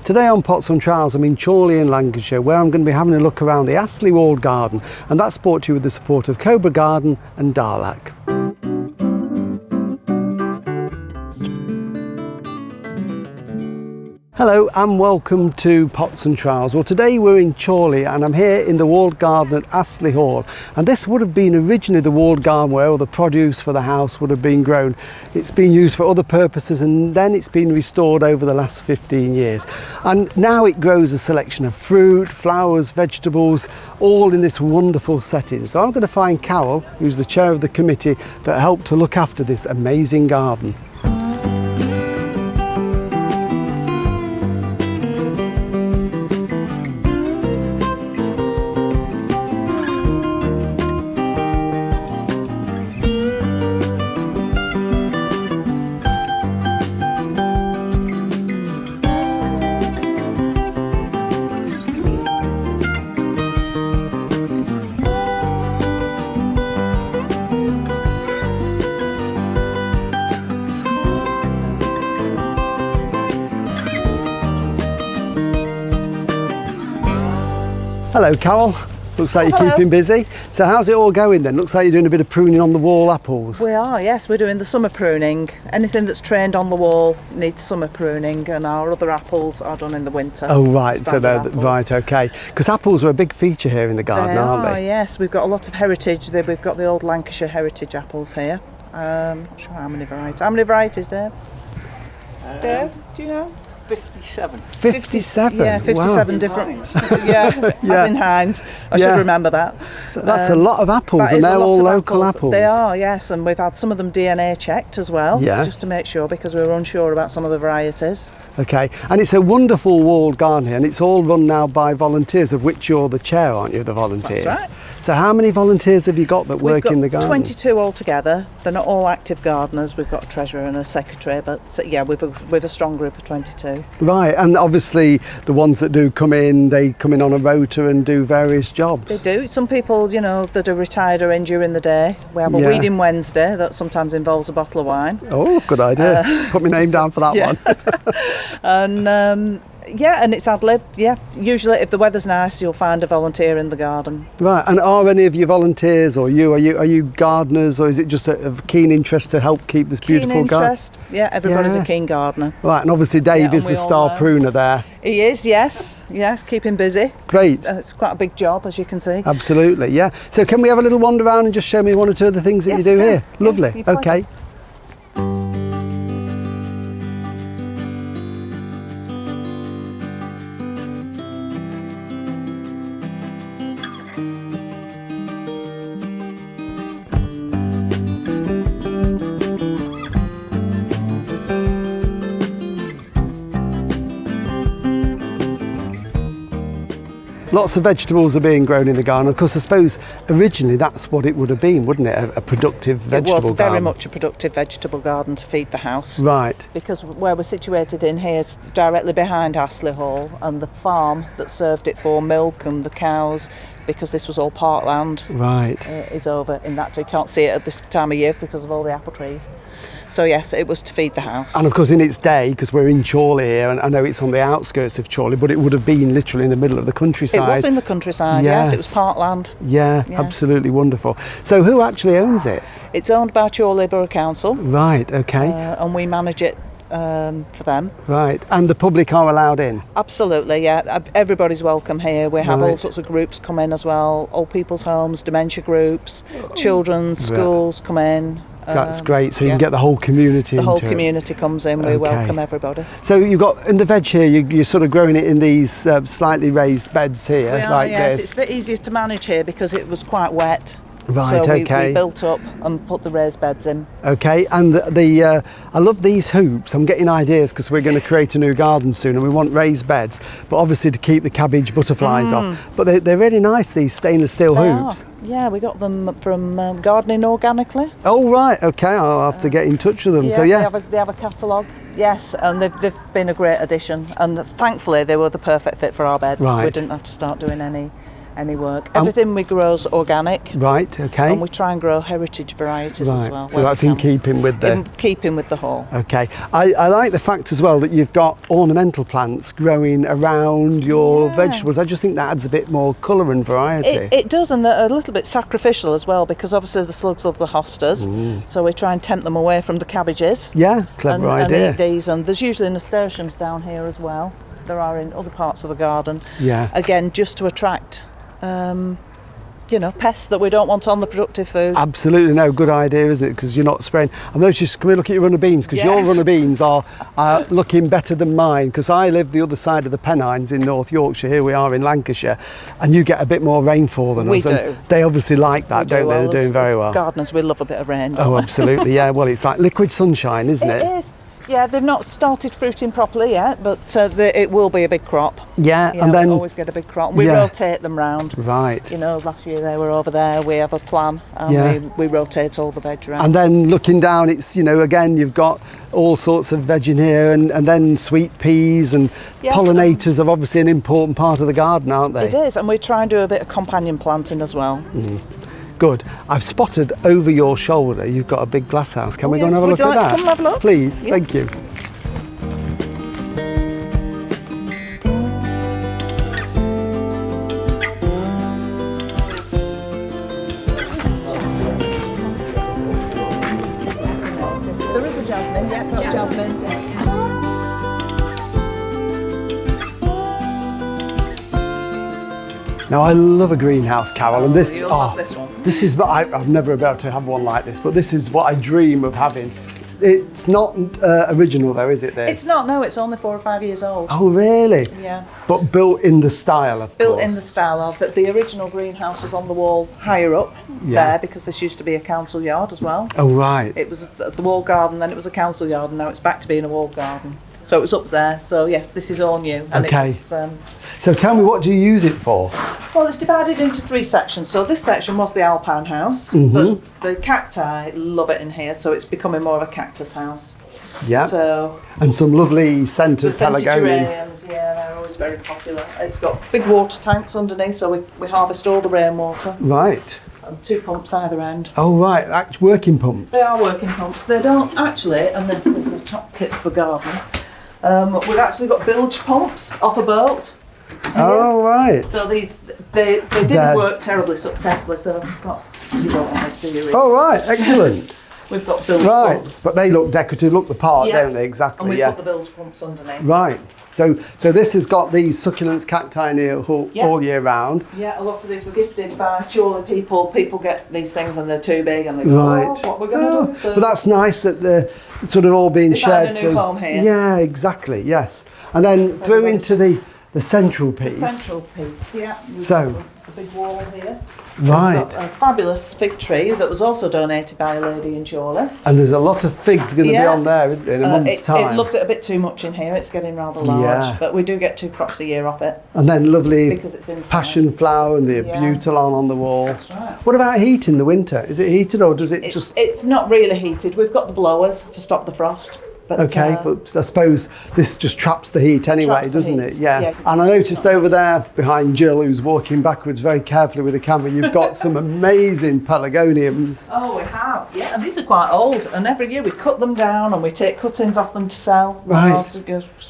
Today on Pots and Trowels I'm in Chorley in Lancashire, where I'm going to be having a look around the Astley Walled Garden, and that's brought to you with the support of Cobra Garden and Allett. Hello and welcome to Pots and Trowels. Well, today we're in Chorley and I'm here in the walled garden at Astley Hall, and this would have been originally the walled garden where all the produce for the house would have been grown. It's been used for other purposes and then it's been restored over the last 15 years, and now it grows a selection of fruit, flowers, vegetables, all in this wonderful setting. So I'm going to find Carol, who's the chair of the committee that helped to look after this amazing garden. Hello Carol, looks like you're keeping busy. So how's it all going then? Looks like you're doing a bit of pruning on the wall apples. We are, yes, we're doing the summer pruning. Anything that's trained on the wall needs summer pruning, and our other apples are done in the winter. Oh right, so they're right, okay. Because apples are a big feature here in the garden, aren't they? Yes, we've got a lot of heritage. We've got the old Lancashire heritage apples here. Not sure how many varieties. How many varieties, Dave? Dave, do you know? 57. 57? Yeah, 57 wow. different. Yeah, as in Heinz. I should remember that. That's a lot of apples, and they're all local apples. They are, yes, and we've had some of them DNA checked as well, yes, just to make sure, because we were unsure about some of the varieties. Okay, and it's a wonderful walled garden here, and it's all run now by volunteers, of which you're the chair, aren't you, the volunteers? That's right. So how many volunteers have you got that work in the garden? We've got 22 altogether. They're not all active gardeners. We've got a treasurer and a secretary, but yeah, we've a strong group of 22. Right, and obviously the ones that do come in, they come in on a rota and do various jobs. They do. Some people, you know, that are retired are in during the day. We have a weeding Wednesday that sometimes involves a bottle of wine. Oh, good idea. Put my name down for that one. And yeah, and it's ad lib. Yeah, usually if the weather's nice, you'll find a volunteer in the garden. Right, and are any of you volunteers, or are you gardeners, or is it just a keen interest to help keep this beautiful garden? Yeah, everybody's a keen gardener. Right, and obviously Dave is the star pruner there. He is, yes, keep him busy. Great. It's quite a big job, as you can see. Absolutely, yeah. So can we have a little wander around and just show me one or two of the things that you do here? Lovely. Okay. Lots of vegetables are being grown in the garden. Of course, I suppose originally that's what it would have been, wouldn't it? A productive vegetable garden. It was very much a productive vegetable garden to feed the house. Right. Because where we're situated in here is directly behind Astley Hall, and the farm that served it for milk and the cows, because this was all parkland, right, is over in that. You can't see it at this time of year because of all the apple trees. So yes, it was to feed the house. And of course in its day, because we're in Chorley here, and I know it's on the outskirts of Chorley, but it would have been literally in the middle of the countryside. It was in the countryside, yes, it was parkland. Yeah, yes. Absolutely wonderful. So who actually owns it? It's owned by Chorley Borough Council. Right, okay. And we manage it for them. Right, and the public are allowed in? Absolutely, yeah. Everybody's welcome here. We have all sorts of groups come in as well, old people's homes, dementia groups, children's schools come in. That's great, so you can get the whole community into it. The whole community comes in, we welcome everybody. So you've got, in the veg here, you're sort of growing it in these slightly raised beds here, like yes, this. It's a bit easier to manage here because it was quite wet. Right, so okay. we built up and put the raised beds in. Okay, and I love these hoops. I'm getting ideas because we're going to create a new garden soon and we want raised beds, but obviously to keep the cabbage butterflies off. But they're really nice, these stainless steel hoops. Yeah, we got them from Gardening Organically. Oh right, okay, I'll have to get in touch with them. Yeah, so yeah, they have a catalogue. Yes, and they've been a great addition, and thankfully they were the perfect fit for our beds. Right. We didn't have to start doing any any work. Everything we grow is organic. Right, okay. And we try and grow heritage varieties as well. So that's in keeping with the... In keeping with the hall. Okay. I like the fact as well that you've got ornamental plants growing around your vegetables. I just think that adds a bit more colour and variety. It does, and they're a little bit sacrificial as well, because obviously the slugs love the hostas. So we try and tempt them away from the cabbages. Yeah, clever idea. And eat these, and there's usually nasturtiums down here as well. There are in other parts of the garden. Yeah. Again, just to attract you know, pests that we don't want on the productive food. Absolutely, no, good idea, isn't it? Because you're not spraying. And those just, can we look at your runner beans? Because your runner beans are looking better than mine, because I live the other side of the Pennines in North Yorkshire. Here we are in Lancashire, and you get a bit more rainfall than us. We do. And they obviously like that, don't they? They're doing very well. Gardeners, we love a bit of rain, don't Oh, we? absolutely, yeah. Well, it's like liquid sunshine, isn't it? It is. Yeah, they've not started fruiting properly yet, but it will be a big crop. Yeah, and then... we always get a big crop. We rotate them round. Right. You know, last year they were over there. We have a plan, and we rotate all the veg around. And then looking down, it's, you know, again, you've got all sorts of veg in here, and then sweet peas and pollinators are obviously an important part of the garden, aren't they? It is, and we try and do a bit of companion planting as well. Good. I've spotted over your shoulder you've got a big glasshouse. Can we go and have a look at that? Would you like to come and have a look? Please, thank you. There is a jasmine, that's jasmine. Now I love a greenhouse, Carol, and this, you'll love this one. This is, I've never been able to have one like this, but this is what I dream of having. It's not original though, is it? This? It's not, no, it's only 4 or 5 years old. Oh really? Yeah. But built in the style, of course. Built in the style of that. The original greenhouse was on the wall higher up there, because this used to be a council yard as well. Oh right. It was the walled garden, then it was a council yard, and now it's back to being a walled garden. So it was up there. So yes, this is all new. And okay. It was, so tell me, what do you use it for? Well, it's divided into 3 sections. So this section was the alpine house, but the cacti love it in here, so it's becoming more of a cactus house. Yeah. So and some lovely scented pelargoniums. Geraniums, yeah, they're always very popular. It's got big water tanks underneath, so we harvest all the rainwater. Right. And 2 pumps either end. Oh right, actual working pumps. They are working pumps. They don't actually, and this is a top tip for gardeners. We've actually got bilge pumps off a boat. Oh right. So they didn't work terribly successfully. So you don't want this, do you? Really? Oh right, excellent. We've got bilge pumps. But they look decorative, look the part, don't they? Exactly. And we've got the bilge pumps underneath. Right. So this has got these succulents, cacti in here all year round. Yeah, a lot of these were gifted by Chorley people. People get these things and they're too big and they go, what we're going to do? So but that's nice that they're sort of all being shared. They found a new home here. Yeah, exactly, yes. And then through into the central piece. The central piece, yeah. So the big wall here. Right. We've got a fabulous fig tree that was also donated by a lady in Chorley. And there's a lot of figs going to be on there, isn't there, in a month's time? It loves it a bit too much in here. It's getting rather large, but we do get 2 crops a year off it. And then lovely because it's inside. passion flower and the butylon on the wall. That's right. What about heat in the winter? Is it heated or does it just... It's not really heated. We've got the blowers to stop the frost. But, but I suppose this just traps the heat anyway, doesn't it? Yeah. And I noticed over there behind Jill, who's walking backwards very carefully with the camera, you've got some amazing pelargoniums. Oh, we have. Yeah, and these are quite old. And every year we cut them down and we take cuttings off them to sell. Right.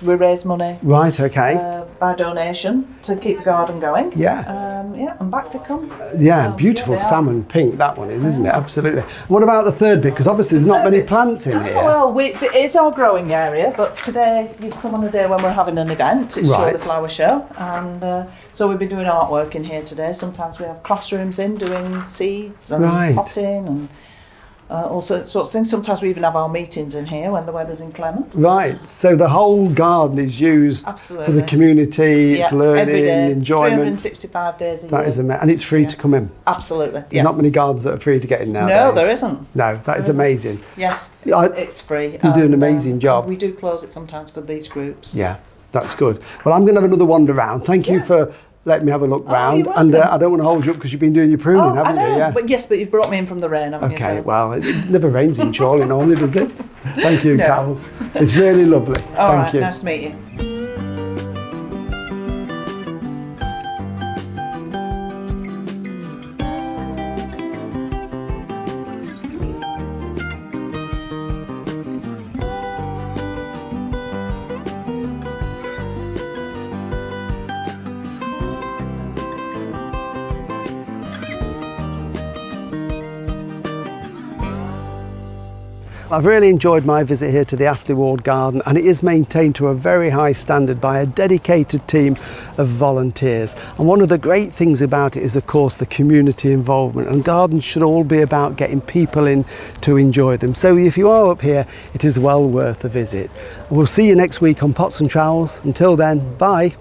We raise money. Right, okay. By donation to keep the garden going. Yeah. And back they come. Yeah, so, beautiful salmon pink that one is, isn't it? Absolutely. What about the third bit? Because obviously there's not many plants in here. Well, it's our growing area, but today you've come on a day when we're having an event. It's the flower show, and so we've been doing artwork in here today. Sometimes we have classrooms in doing seeds and potting and all sorts of things. Sometimes we even have our meetings in here when the weather's inclement. Right, so the whole garden is used for the community, it's learning, every day, enjoyment. 365 days a year. That is amazing, and it's free to come in. Absolutely, There's not many gardens that are free to get in nowadays. No, there isn't. No, that is amazing. Yes, it's free. You do an amazing job. We do close it sometimes for these groups. Yeah, that's good. Well, I'm going to have another wander round. Thank you for let me have a look round, and I don't want to hold you up because you've been doing your pruning, haven't you? Yeah. But yes, but you've brought me in from the rain, haven't you? Okay, well, it never rains in Chorley normally, does it? Thank you, Carol. It's really lovely. Thank you. Nice to meet you. I've really enjoyed my visit here to the Astley Walled Garden, and it is maintained to a very high standard by a dedicated team of volunteers. And one of the great things about it is, of course, the community involvement, and gardens should all be about getting people in to enjoy them. So if you are up here, it is well worth a visit. We'll see you next week on Pots and Trowels. Until then, bye.